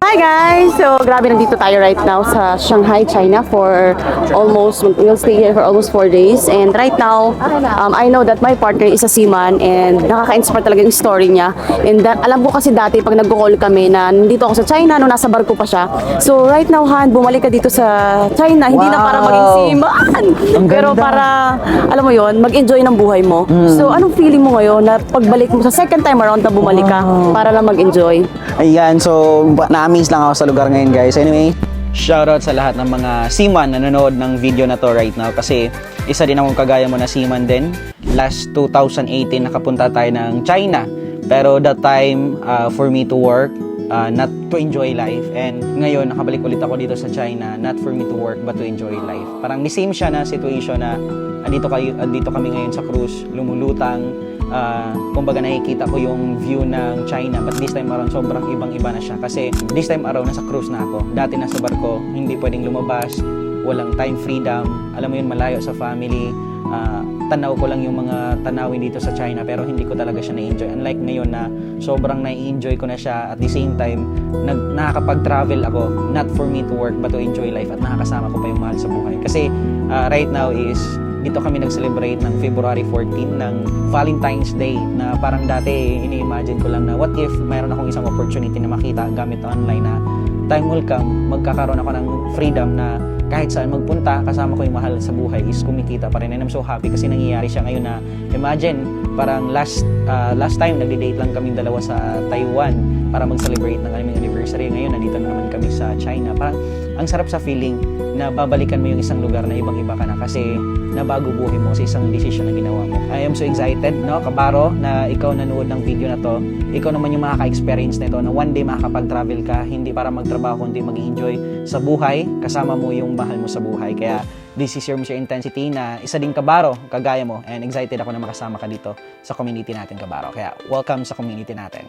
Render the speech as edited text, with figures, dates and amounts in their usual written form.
Hi guys! So, grabe nandito tayo right now sa Shanghai, China for we'll stay here for almost 4 days. And right now, I know that my partner is a seaman and nakaka-inspire talaga yung story niya. And that, alam ko kasi dati pag nagko-call kami na nandito ako sa China, nung nasa barko pa siya. So, right now, Han, bumalik ka dito sa China, hindi na para maging seaman. Pero para, alam mo yon, mag-enjoy ng buhay mo. So, anong feeling mo ngayon na pagbalik mo sa second time around na bumalik ka para lang mag-enjoy? Ayan, so na-amaze lang ako sa lugar ngayon guys. Anyway, shoutout sa lahat ng mga seaman na nanonood ng video na to right now kasi isa din akong kagaya mo na seaman din. Last 2018 nakapunta tayo ng China. Pero that time for me to work, not to enjoy life. And ngayon nakabalik ulit ako dito sa China, not for me to work but to enjoy life. Parang the same siya na situation na andito kami ngayon sa cruise, lumulutang. Kumbaga nakikita ko yung view ng China, but this time around sobrang ibang-iba na siya kasi this time around nasa cruise na ako. Dati nasa barko, hindi pwedeng lumabas, walang time freedom, alam mo yun, malayo sa family. Tanaw ko lang yung mga tanawin dito sa China pero hindi ko talaga siya na-enjoy. Unlike ngayon na sobrang na-enjoy ko na siya, at the same time nakakapag-travel ako, not for me to work but to enjoy life, at nakakasama ko pa yung mahal sa buhay. Kasi right now is dito kami nag-celebrate ng February 14 ng Valentine's Day na parang dati ini-imagine ko lang na what if mayroon akong isang opportunity na makita gamit online na time will come, magkakaroon ako ng freedom na kahit saan magpunta, kasama ko yung mahal sa buhay is kumikita pa rin. And I'm so happy kasi nangyayari siya ngayon na imagine, parang last time nagde-date lang kaming dalawa sa Taiwan para mag-celebrate ng aming anniversary. Ngayon nandito na naman kami sa China. Parang ang sarap sa feeling na babalikan mo yung isang lugar na ibang-iba ka na kasi nabago buhay mo sa isang decision na ginawa mo. I am so excited, no, kabaro, na ikaw nanood ng video na to. Ikaw naman yung makaka-experience nito na one day makakapag-travel ka, hindi para magtrabaho, kundi mag-enjoy sa buhay, kasama mo yung mahal mo sa buhay. Kaya this is your Mr. Intensity na isa ding kabaro, kagaya mo, and excited ako na makasama ka dito sa community natin, kabaro. Kaya welcome sa community natin.